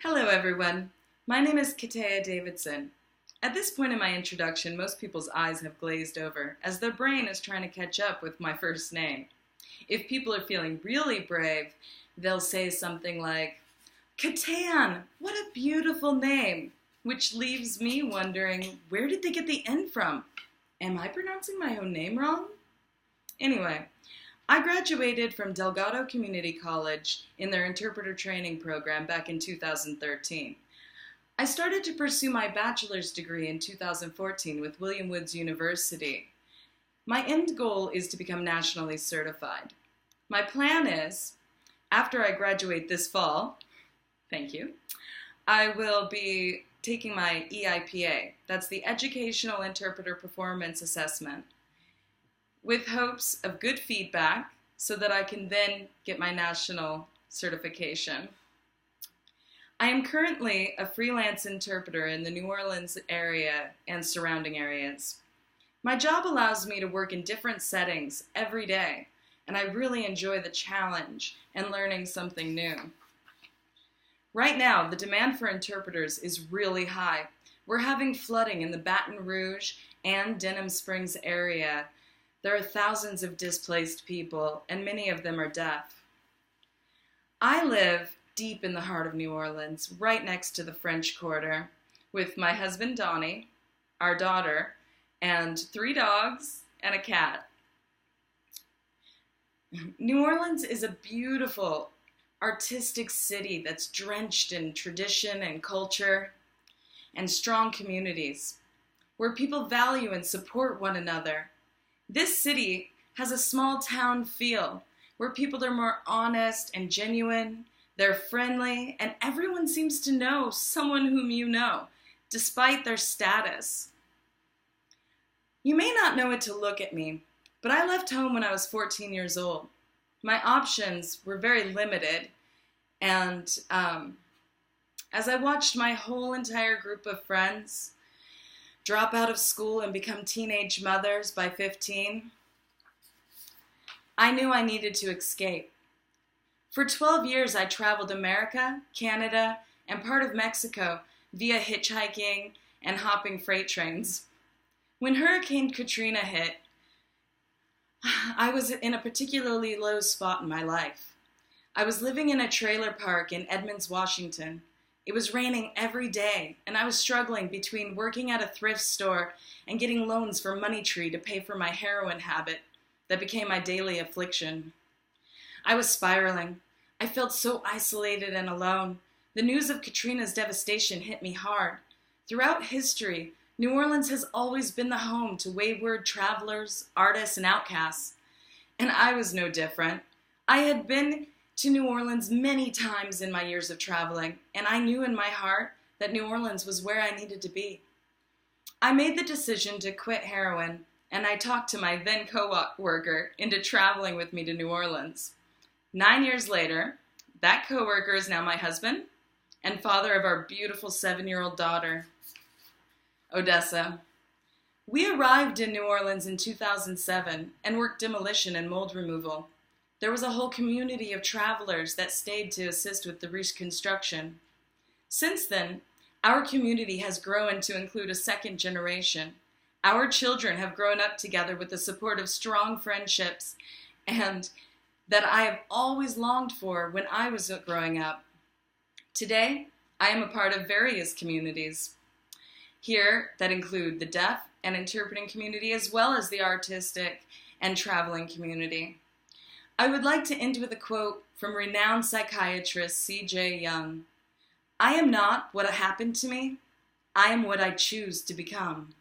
Hello everyone, my name is Katea Davidson. At this point in my introduction, most people's eyes have glazed over, as their brain is trying to catch up with my first name. If people are feeling really brave, they'll say something like, Katean, what a beautiful name, which leaves me wondering, where did they get the N from? Am I pronouncing my own name wrong? Anyway, I graduated from Delgado Community College in their interpreter training program back in 2013. I started to pursue my bachelor's degree in 2014 with William Woods University. My end goal is to become nationally certified. My plan is, after I graduate this fall, thank you, I will be taking my EIPA, that's the Educational Interpreter Performance Assessment, with hopes of good feedback so that I can then get my national certification. I am currently a freelance interpreter in the New Orleans area and surrounding areas. My job allows me to work in different settings every day, and I really enjoy the challenge and learning something new. Right now, the demand for interpreters is really high. We're having flooding in the Baton Rouge and Denham Springs area. There are thousands of displaced people, and many of them are deaf. I live deep in the heart of New Orleans, right next to the French Quarter, with my husband Donnie, our daughter, and 3 dogs and a cat. New Orleans is a beautiful, artistic city that's drenched in tradition and culture and strong communities, where people value and support one another. This city has a small town feel, where people are more honest and genuine, they're friendly, and everyone seems to know someone whom you know, despite their status. You may not know it to look at me, but I left home when I was 14 years old. My options were very limited, and as I watched my whole entire group of friends drop out of school and become teenage mothers by 15, I knew I needed to escape. For 12 years, I traveled America, Canada, and part of Mexico via hitchhiking and hopping freight trains. When Hurricane Katrina hit, I was in a particularly low spot in my life. I was living in a trailer park in Edmonds, Washington. It was raining every day, and I was struggling between working at a thrift store and getting loans from MoneyTree to pay for my heroin habit that became my daily affliction. I was spiraling. I felt so isolated and alone. The news of Katrina's devastation hit me hard. Throughout history, New Orleans has always been the home to wayward travelers, artists, and outcasts. And I was no different. I had been to New Orleans many times in my years of traveling, and I knew in my heart that New Orleans was where I needed to be. I made the decision to quit heroin, and I talked to my then co-worker into traveling with me to New Orleans. 9 years later, that co-worker is now my husband and father of our beautiful 7-year-old daughter, Odessa. We arrived in New Orleans in 2007 and worked demolition and mold removal. There was a whole community of travelers that stayed to assist with the reconstruction. Since then, our community has grown to include a second generation. Our children have grown up together with the support of strong friendships and that I have always longed for when I was growing up. Today, I am a part of various communities here that include the deaf and interpreting community as well as the artistic and traveling community. I would like to end with a quote from renowned psychiatrist C.J. Young. "I am not what happened to me. I am what I choose to become."